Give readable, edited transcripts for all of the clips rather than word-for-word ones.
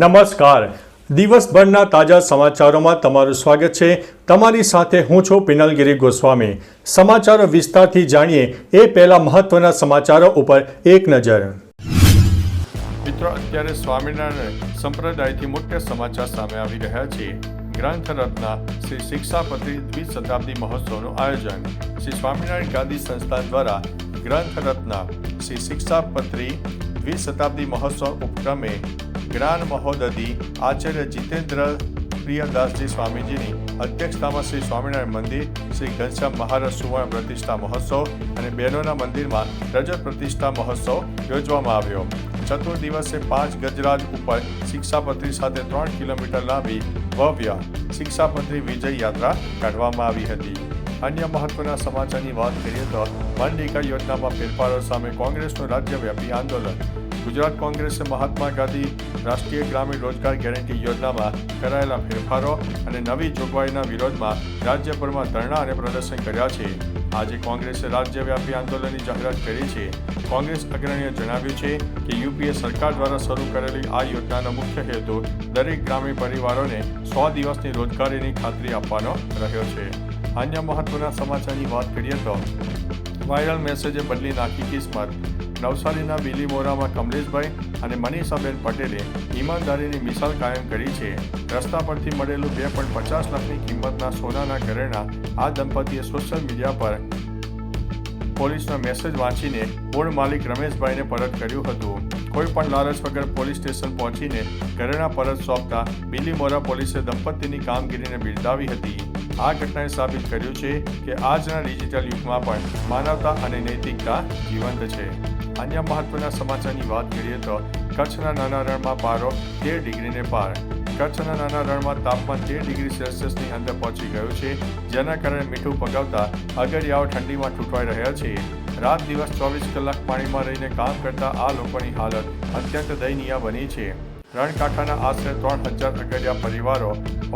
નમસ્કાર. દિવસભરના તાજા સમાચારોમાં તમારું સ્વાગત છે. તમારી સાથે હું છું પિનલગીરી ગોસ્વામી. સમાચારો વિસ્તારથી જાણીએ એ પહેલા મહત્વના સમાચારો ઉપર એક નજર. મિત્રો, અત્યારે સ્વામિનારાયણ સંપ્રદાયથી મુખ્ય સમાચાર સામે આવી રહ્યા છે. ગ્રંથ રત્ન શ્રી શિક્ષાપત્રી દ્વિશતાબ્દી મહોત્સવનું આયોજન. શ્રી સ્વામિનારાયણ ગાદી સંસ્થાન દ્વારા ગ્રંથ રત્ન શ્રી શિક્ષાપત્રી દ્વિશતાબ્દી મહોત્સવ ઉપક્રમે જ્ઞાન મહોદધિ આચાર્ય જીતેન્દ્ર પ્રિયદાસજી સ્વામીજીની અધ્યક્ષતામાં શ્રી સ્વામિનારાયણ મંદિર શ્રી ઘનશ્યામ મહારાજ સુવર્ણ પ્રતિષ્ઠા મહોત્સવ અને બહેનોના મંદિરમાં રજત પ્રતિષ્ઠા મહોત્સવ યોજવામાં આવ્યો. ચતુર્દિવસે 5 ગજરાજ ઉપર શિક્ષાપત્રી સાથે 3 કિલોમીટર લાંબી ભવ્ય શિક્ષાપત્રી વિજય યાત્રા કાઢવામાં આવી હતી. અન્ય મહત્વના સમાચારની વાત કરીએ તો મનરેગા યોજનામાં ફેરફારો સામે કોંગ્રેસનું રાજ્યવ્યાપી આંદોલન. ગુજરાત કોંગ્રેસે મહાત્મા ગાંધી રાષ્ટ્રીય ગ્રામીણ રોજગાર ગેરંટી યોજનામાં કરાયેલા ફેરફારો અને નવી જોગવાઈના વિરોધમાં રાજ્યભરમાં ધરણા અને પ્રદર્શન કર્યા છે. આજે કોંગ્રેસે રાજ્યવ્યાપી આંદોલનની જાહેરાત કરી છે. કોંગ્રેસ અગ્રણીએ જણાવ્યું છે કે યુપીએ સરકાર દ્વારા શરૂ કરેલી આ યોજનાનો મુખ્ય હેતુ દરેક ગ્રામીણ પરિવારોને 100 દિવસની રોજગારીની ખાતરી આપવાનો રહ્યો છે. અન્ય મહત્વના સમાચારની વાત કરીએ તો વાયરલ મેસેજે બદલી નાખી કિસ્મત. નવસારીના બીલીમોરામાં કમલેશભાઈ અને મનીષાબેન પટેલે ઈમાનદારીની મિસાલ કાયમ કરી છે. રસ્તા પરથી મળેલું 2.50 લાખની કિંમતના સોનાના ઘરેણા આ દંપતીએ સોશિયલ મીડિયા પર પોલીસનો મેસેજ વાંચીને મૂળ માલિક રમેશભાઈને પરત કર્યું હતું. કોઈ પણ લાલચ વગર પોલીસ સ્ટેશન પહોંચીને ઘરેણા પરત સોંપતા બીલીમોરા પોલીસે દંપતીની કામગીરીને બિરદાવી હતી. આ ઘટનાએ સાબિત કર્યું છે કે આજના ડિજિટલ યુગમાં પણ માનવતા અને નૈતિકતા જીવંત છે. અન્ય મહત્વના સમાચારની વાત કરીએ તો કચ્છના નાના રણમાં પારો 13 ડિગ્રીને પાર. કચ્છના નાના રણમાં તાપમાન 13 ડિગ્રી સેલ્સિયસની અંદર પહોંચી ગયું છે, જેના કારણે મીઠું પકવતા અગરિયાઓ ઠંડીમાં ઠૂંઠવાઈ રહ્યા છે. રાત દિવસ 24 કલાક પાણીમાં રહીને કામ કરતા આ લોકોની હાલત અત્યંત દયનીય બની છે. રણકાંઠાના આશરે 3000 અગરિયા પરિવારો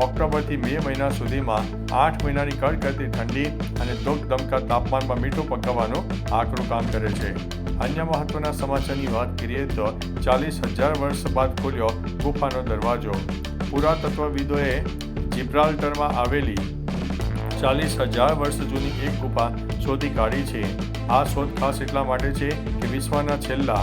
ઓક્ટોબરથી મે મહિના સુધીમાં 8 મહિનાની કડકડતી ઠંડી અને ધોકધમકા તાપમાનમાં મીઠું પકવવાનું આકરું કામ કરે છે. અન્ય મહત્વના સમાચારની વાત કરીએ તો 40,000 વર્ષ બાદ ખુલ્યો ગુફાનો દરવાજો. પુરાતત્વવિદોએ જિબ્રાલ્ટરમાં આવેલી 40,000 વર્ષ જૂની એક ગુફા શોધી કાઢી છે. આ શોધ ખાસ એટલા માટે છે કે વિશ્વના છેલ્લા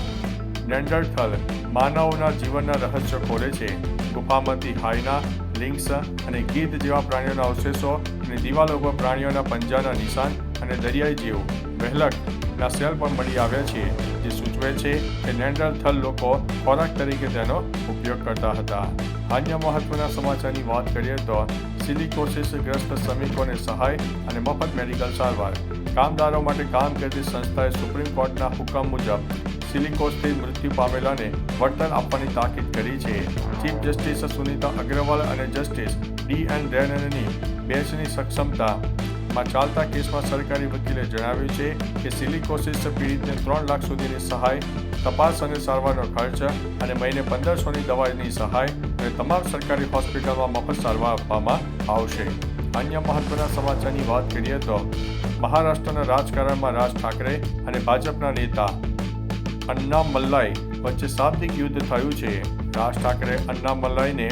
નેન્ડરથલ માનવોના જીવનના રહસ્યો ખોલે છે. ગુફામાંથી હાયના, લિંક્સ અને ગીધ જેવા પ્રાણીઓના અવશેષો અને દિવાલો પર પ્રાણીઓના પંજાના નિશાન અને દરિયાઈ જીવ વહેલકના સેલ પણ મળી આવ્યા છે, જે સૂચવે છે કે નેન્ડરથલ લોકો ખોરાક તરીકે તેનો ઉપયોગ કરતા હતા. અન્ય મહત્વના સમાચારની વાત કરીએ તો સિલિકોસિસ ગ્રસ્ત શ્રમિકોને સહાય અને મફત મેડિકલ સારવાર. કામદારો માટે કામ કરતી સંસ્થાએ સુપ્રીમ કોર્ટના હુકમ મુજબ સિલિકોસથી મૃત્યુ પામેલાને વળતર આપવાની તાકીદ કરી છે. ચીફ જસ્ટિસ સુનીતા અગ્રવાલ અને જસ્ટિસ D.N. રેનની બેન્ચની સક્ષમતામાં ચાલતા કેસમાં સરકારી વકીલે જણાવ્યું છે કે સિલિકોસિસ પીડિતને 3 લાખ સુધીની સહાય, તપાસ અને સારવારનો ખર્ચ અને મહિને 1500ની દવાની સહાય અને તમામ સરકારી હોસ્પિટલમાં મફત સારવાર આપવામાં આવશે. અન્ય મહત્વના સમાચારની વાત કરીએ તો મહારાષ્ટ્રના રાજકારણમાં રાજ ઠાકરે અને ભાજપના નેતા અન્નામલાઈ વચ્ચે શાબ્દિક યુદ્ધ થયું છે. રાજ ઠાકરે અન્નામલાઈને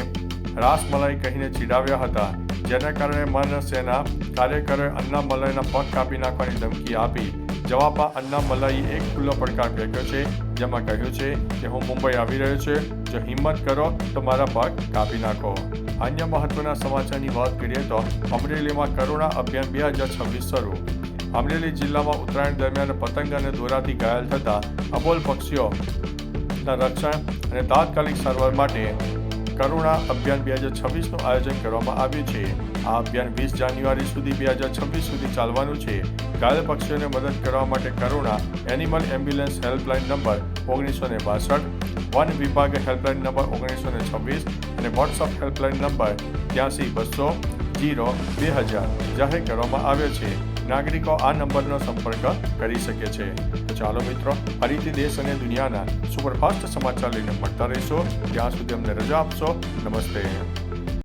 રાસમલાઈ કહીને ચીડાવ્યા હતા, જેના કારણે મનસેના કાર્યકરોએ અન્નામલાઈના પગ કાપી નાખવાની ધમકી આપી. જવાબમાં અન્નામલાઈએ એક ખુલ્લો પડકાર ફેંક્યો છે, જેમાં કહ્યું છે કે હું મુંબઈ આવી રહ્યો છું, જો હિંમત કરો તો મારા પગ કાપી નાખો. અન્ય મહત્વના સમાચારની વાત કરીએ તો અમરેલીમાં કરુણા અભિયાન 2026 શરૂ. અમરેલી જિલ્લામાં ઉત્તરાયણ દરમિયાન પતંગ અને દોરાથી ઘાયલ થતા અબોલ પક્ષીઓના રક્ષણ અને તાત્કાલિક સારવાર માટે કરુણા અભિયાન 2026નું આયોજન કરવામાં આવ્યું છે. આ અભિયાન 20 જાન્યુઆરી સુધી 2026 સુધી ચાલવાનું છે. ઘાયલ પક્ષીઓને મદદ કરવા માટે Karuna animal ambulance helpline number 1962, વન વિભાગ હેલ્પલાઇન નંબર 1926 અને વોટ્સઅપ હેલ્પલાઇન નંબર 8320 જાહેર કરવામાં આવ્યો છે. નાગરિકો આ નંબરનો સંપર્ક કરી શકે છે. તો ચાલો મિત્રો, ફરીથી દેશ અને દુનિયાના સુપરફાસ્ટ સમાચાર લઈને મળતા રહીશો. ત્યાં સુધી અમને રજા આપશો. નમસ્તે.